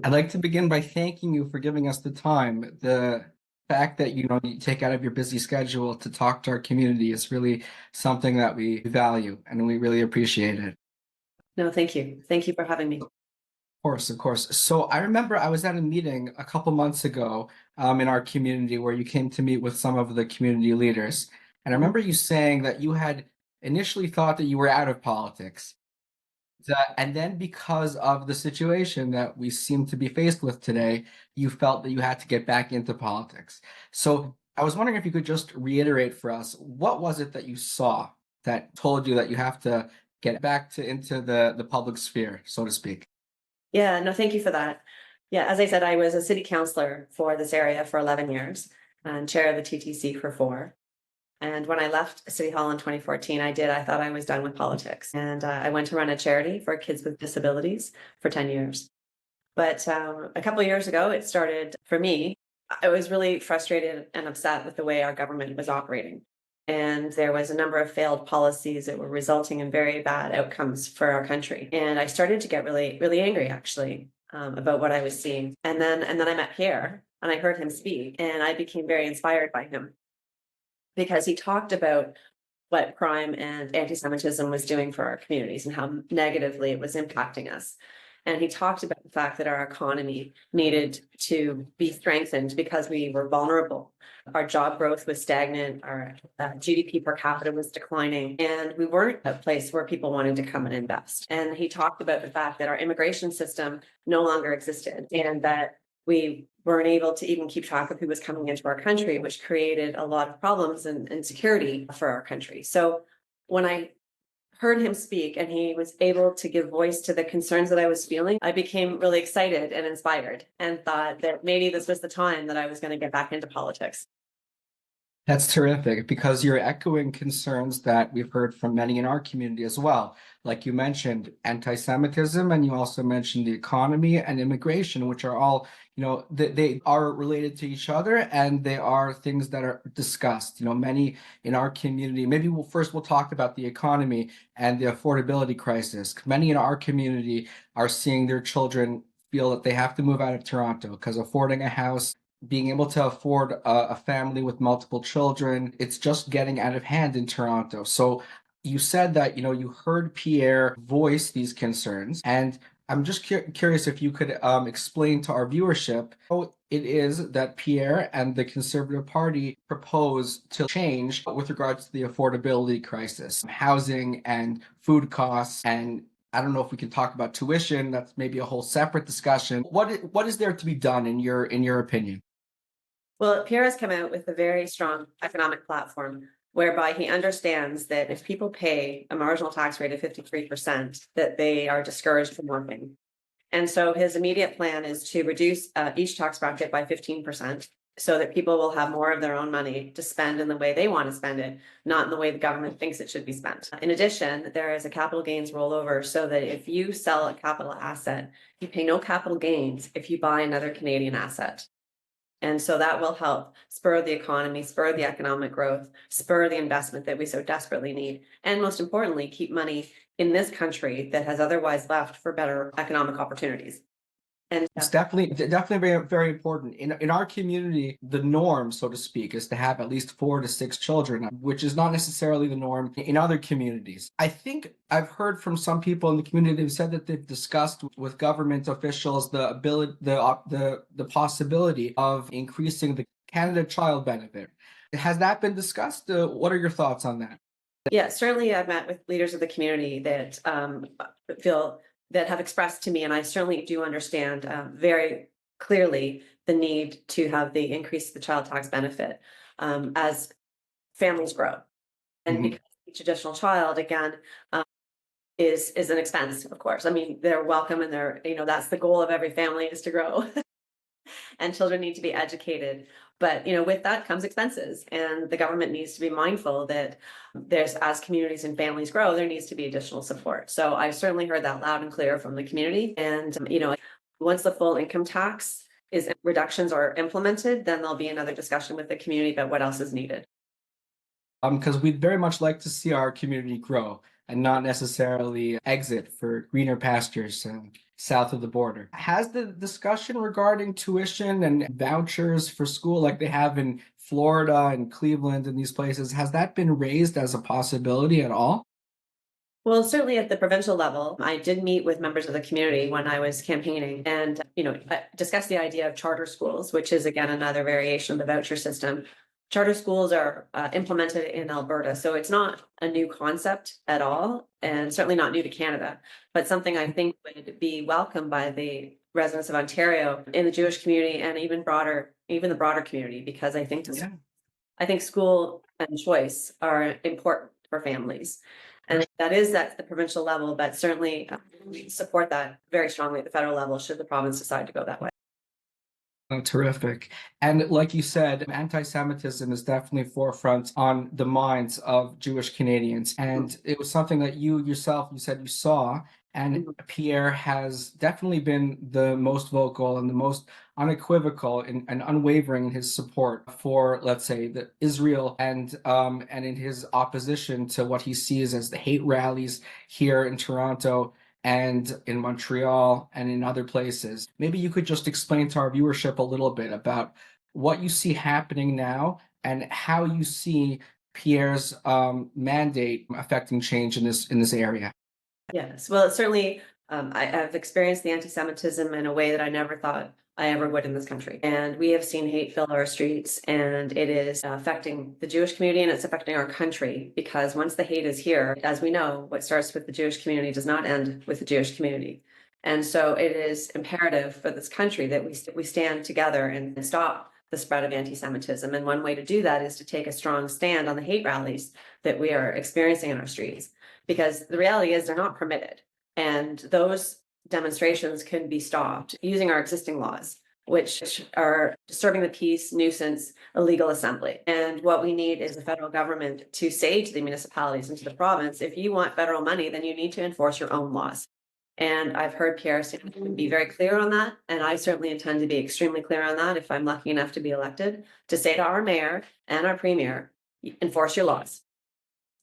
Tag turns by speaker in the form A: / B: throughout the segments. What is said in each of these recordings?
A: I'd like to begin by thanking you for giving us the time. The fact that you take out of your busy schedule to talk to our community is really something that we value and we really appreciate it.
B: No, thank you. Thank you for having me.
A: Of course, of course. So I remember I was at a meeting a couple months ago in our community where you came to meet with some of the community leaders. And I
B: Mhm.
A: remember you saying that you had initially thought that you were out of politics. And then because of the situation that we seem to be faced with today, you felt that you had to get back into politics. So I was wondering if you could just reiterate for us, what was it that you saw that told you that you have to get back to into the public sphere, so to speak?
B: Yeah, no, thank you for that. Yeah, as I said, I was a city councillor for this area for 11 years and chair of the TTC for 4. And when I left City Hall in 2014, I thought I was done with politics. And I went to run a charity for kids with disabilities for 10 years. But a couple of years ago, it started for me. I was really frustrated and upset with the way our government was operating. And there was a number of failed policies that were resulting in very bad outcomes for our country. And I started to get really, really angry actually about what I was seeing. And then I met Pierre and I heard him speak and I became very inspired by him because he talked about what crime and anti-Semitism was doing for our communities and how negatively it was impacting us. And he talked about the fact that our economy needed to be strengthened because we were vulnerable. Our job growth was stagnant, our GDP per capita was declining, and we weren't a place where people wanted to come and invest. And he talked about the fact that our immigration system no longer existed and that we weren't able to even keep track of who was coming into our country, which created a lot of problems and insecurity for our country. So when I heard him speak and he was able to give voice to the concerns that I was feeling, I became really excited and inspired and thought that maybe this was the time that I was going to get back into politics.
A: That's terrific because you're echoing concerns that we've heard from many in our community as well. Like you mentioned, anti-Semitism, and you also mentioned the economy and immigration, which are all, they are related to each other and they are things that are discussed. Many in our community, maybe we'll talk about the economy and the affordability crisis. Many in our community are seeing their children feel that they have to move out of Toronto because affording a house, being able to afford a family with multiple children, it's just getting out of hand in Toronto. So you said that, you heard Pierre voice these concerns, and I'm just curious if you could explain to our viewership how it is that Pierre and the Conservative Party propose to change with regards to the affordability crisis, housing and food costs, and I don't know if we can talk about tuition. That's maybe a whole separate discussion. What is there to be done in your opinion?
B: Well, Pierre has come out with a very strong economic platform whereby he understands that if people pay a marginal tax rate of 53%, that they are discouraged from working. And so his immediate plan is to reduce each tax bracket by 15% so that people will have more of their own money to spend in the way they want to spend it, not in the way the government thinks it should be spent. In addition, there is a capital gains rollover so that if you sell a capital asset, you pay no capital gains if you buy another Canadian asset. And so that will help spur the economy, spur the economic growth, spur the investment that we so desperately need. And most importantly, keep money in this country that has otherwise left for better economic opportunities. And
A: It's definitely very, very important. In our community, the norm, so to speak, is to have at least 4 to 6 children, which is not necessarily the norm in other communities. I think I've heard from some people in the community, they've said that they've discussed with government officials the ability, the possibility of increasing the Canada Child Benefit. Has that been discussed? What are your thoughts on that?
B: yeah, certainly I've met with leaders of the community that feel that have expressed to me, and I certainly do understand very clearly the need to have the increase the child tax benefit as families grow. And
A: Mhm.
B: because each additional child, again, um, is an expense, of course. I mean, they're welcome and that's the goal of every family is to grow. And children need to be educated. But with that comes expenses, and the government needs to be mindful that as communities and families grow, there needs to be additional support. So I've certainly heard that loud and clear from the community. And once the full income tax is reductions are implemented, then there'll be another discussion with the community about what else is needed.
A: Because we'd very much like to see our community grow and not necessarily exit for greener pastures. south of the border. Has the discussion regarding tuition and vouchers for school, like they have in Florida and Cleveland and these places, has that been raised as a possibility at all?
B: Well, certainly at the provincial level, I did meet with members of the community when I was campaigning and, discussed the idea of charter schools, which is again another variation of the voucher system. Charter schools are implemented in Alberta, so it's not a new concept at all, and certainly not new to Canada, but something I think would be welcomed by the residents of Ontario in the Jewish community and even the broader community, because
A: Yeah.
B: I think school and choice are important for families. And that is at the provincial level, but certainly we support that very strongly at the federal level, should the province decide to go that way.
A: Oh, terrific. And like you said, anti-Semitism is definitely forefront on the minds of Jewish Canadians. And it was something that you yourself, you said you saw. And
B: Mhm.
A: Pierre has definitely been the most vocal and the most unequivocal and unwavering in his support for, let's say, the Israel and in his opposition to what he sees as the hate rallies here in Toronto and in Montreal and in other places. Maybe you could just explain to our viewership a little bit about what you see happening now and how you see Pierre's mandate affecting change in this area.
B: Yes, well, certainly, I've experienced the anti-Semitism in a way that I never thought I ever would in this country. And we have seen hate fill our streets, and it is affecting the Jewish community and it's affecting our country, because once the hate is here, as we know, what starts with the Jewish community does not end with the Jewish community. And so it is imperative for this country that we stand together and stop the spread of anti-Semitism. And one way to do that is to take a strong stand on the hate rallies that we are experiencing in our streets, because the reality is they're not permitted. And those demonstrations can be stopped using our existing laws, which are disturbing the peace, nuisance, illegal assembly. And what we need is the federal government to say to the municipalities and to the province, if you want federal money, then you need to enforce your own laws. And I've heard Pierre be very clear on that. And I certainly intend to be extremely clear on that if I'm lucky enough to be elected, to say to our mayor and our premier, enforce your laws.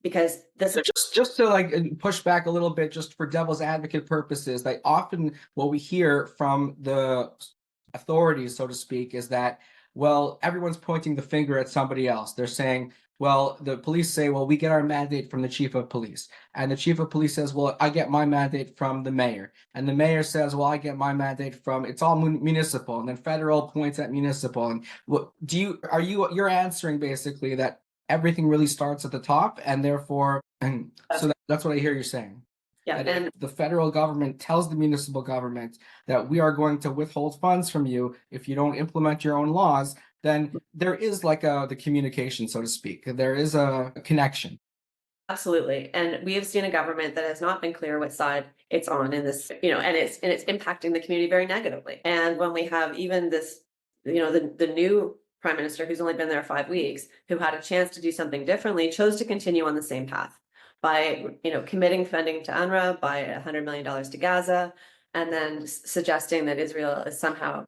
B: Because this
A: So just to like push back a little bit, just for devil's advocate purposes, like often what we hear from the authorities, so to speak, is that, well, everyone's pointing the finger at somebody else. They're saying, well, the police say, well, we get our mandate from the chief of police. And the chief of police says, well, I get my mandate from the mayor. And the mayor says, well, I get my mandate from, it's all municipal. And then federal points at municipal. And what you're answering basically that everything really starts at the top, and therefore, and so that's what I hear you saying.
B: Yeah,
A: That if
B: and
A: the federal government tells the municipal government that we are going to withhold funds from you if you don't implement your own laws, then there is like the communication, so to speak. There is a connection.
B: absolutely. And we have seen a government that has not been clear what side it's on in this, and it's impacting the community very negatively. And when we have even this, the new prime minister who's only been there 5 weeks, who had a chance to do something differently, chose to continue on the same path by, committing funding to UNRWA, by $100 million to Gaza, and then suggesting that Israel is somehow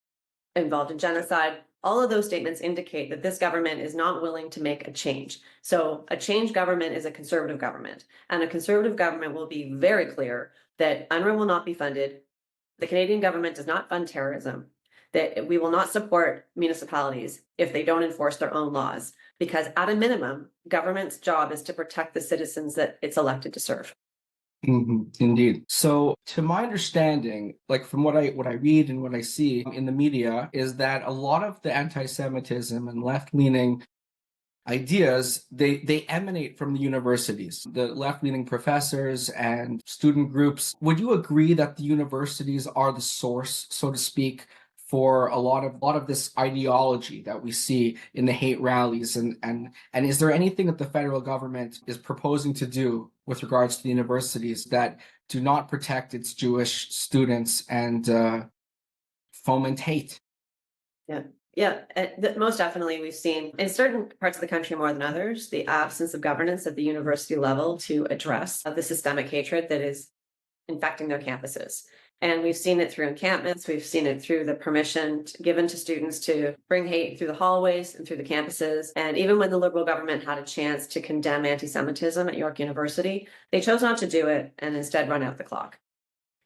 B: involved in genocide. All of those statements indicate that this government is not willing to make a change. So a changed government is a conservative government, and a conservative government will be very clear that UNRWA will not be funded. The Canadian government does not fund terrorism, that we will not support municipalities if they don't enforce their own laws, because at a minimum, government's job is to protect the citizens that it's elected to serve.
A: Indeed. So, to my understanding, like from what I read and what I see in the media, is that a lot of the anti-Semitism and left-leaning ideas they emanate from the universities, the left-leaning professors and student groups. Would you agree that the universities are the source, so to speak, for a lot of this ideology that we see in the hate rallies, and is there anything that the federal government is proposing to do with regards to the universities that do not protect its Jewish students and foment hate?
B: Yeah, yeah, most definitely. We've seen in certain parts of the country more than others the absence of governance at the university level to address the systemic hatred that is infecting their campuses. And we've seen it through encampments. We've seen it through the permission given to students to bring hate through the hallways and through the campuses. And even when the Liberal government had a chance to condemn anti-Semitism at York University, they chose not to do it and instead run out the clock.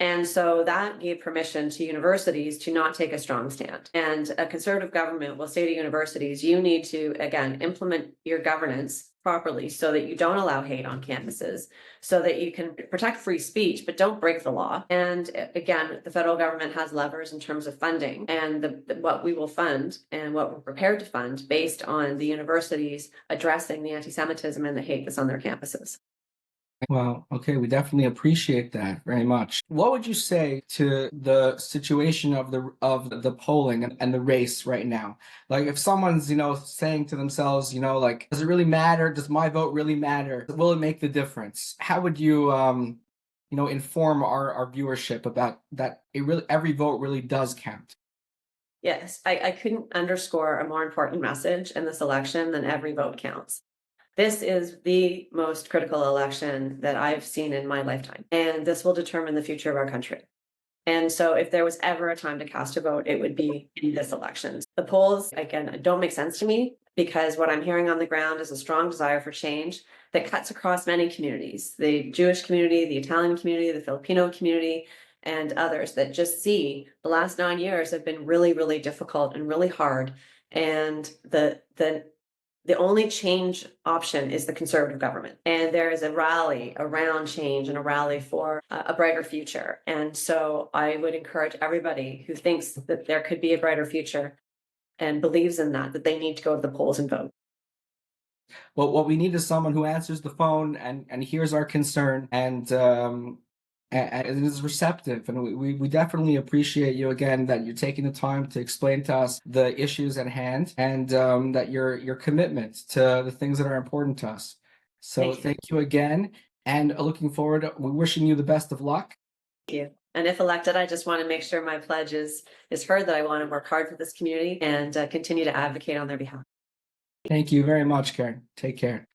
B: And so that gave permission to universities to not take a strong stand. And a conservative government will say to universities, you need to, again, implement your governance properly so that you don't allow hate on campuses, so that you can protect free speech, but don't break the law. And again, the federal government has levers in terms of funding and what we will fund and what we're prepared to fund based on the universities addressing the anti-Semitism and the hate that's on their campuses.
A: Well, okay, we definitely appreciate that very much. What would you say to the situation of the polling and the race right now? Like if someone's, saying to themselves, like, does it really matter? Does my vote really matter? Will it make the difference? How would you inform our viewership about that every vote really does count?
B: Yes, I couldn't underscore a more important message in this election than every vote counts. This is the most critical election that I've seen in my lifetime, and this will determine the future of our country. And so if there was ever a time to cast a vote, it would be in this election. The polls, again, don't make sense to me because what I'm hearing on the ground is a strong desire for change that cuts across many communities, the Jewish community, the Italian community, the Filipino community, and others that just see the last 9 years have been really, really difficult and really hard. And the only change option is the conservative government. And there is a rally around change and a rally for a brighter future. And so I would encourage everybody who thinks that there could be a brighter future and believes in that they need to go to the polls and vote.
A: Well, what we need is someone who answers the phone and hears our concern and is receptive. And we definitely appreciate you again that you're taking the time to explain to us the issues at hand and that your commitment to the things that are important to us. So thank you again, and looking forward. We're wishing you the best of luck.
B: Thank you. And if elected, I just want to make sure my pledge is heard, that I want to work hard for this community and continue to advocate on their behalf.
A: Thank you very much, Karen. Take care.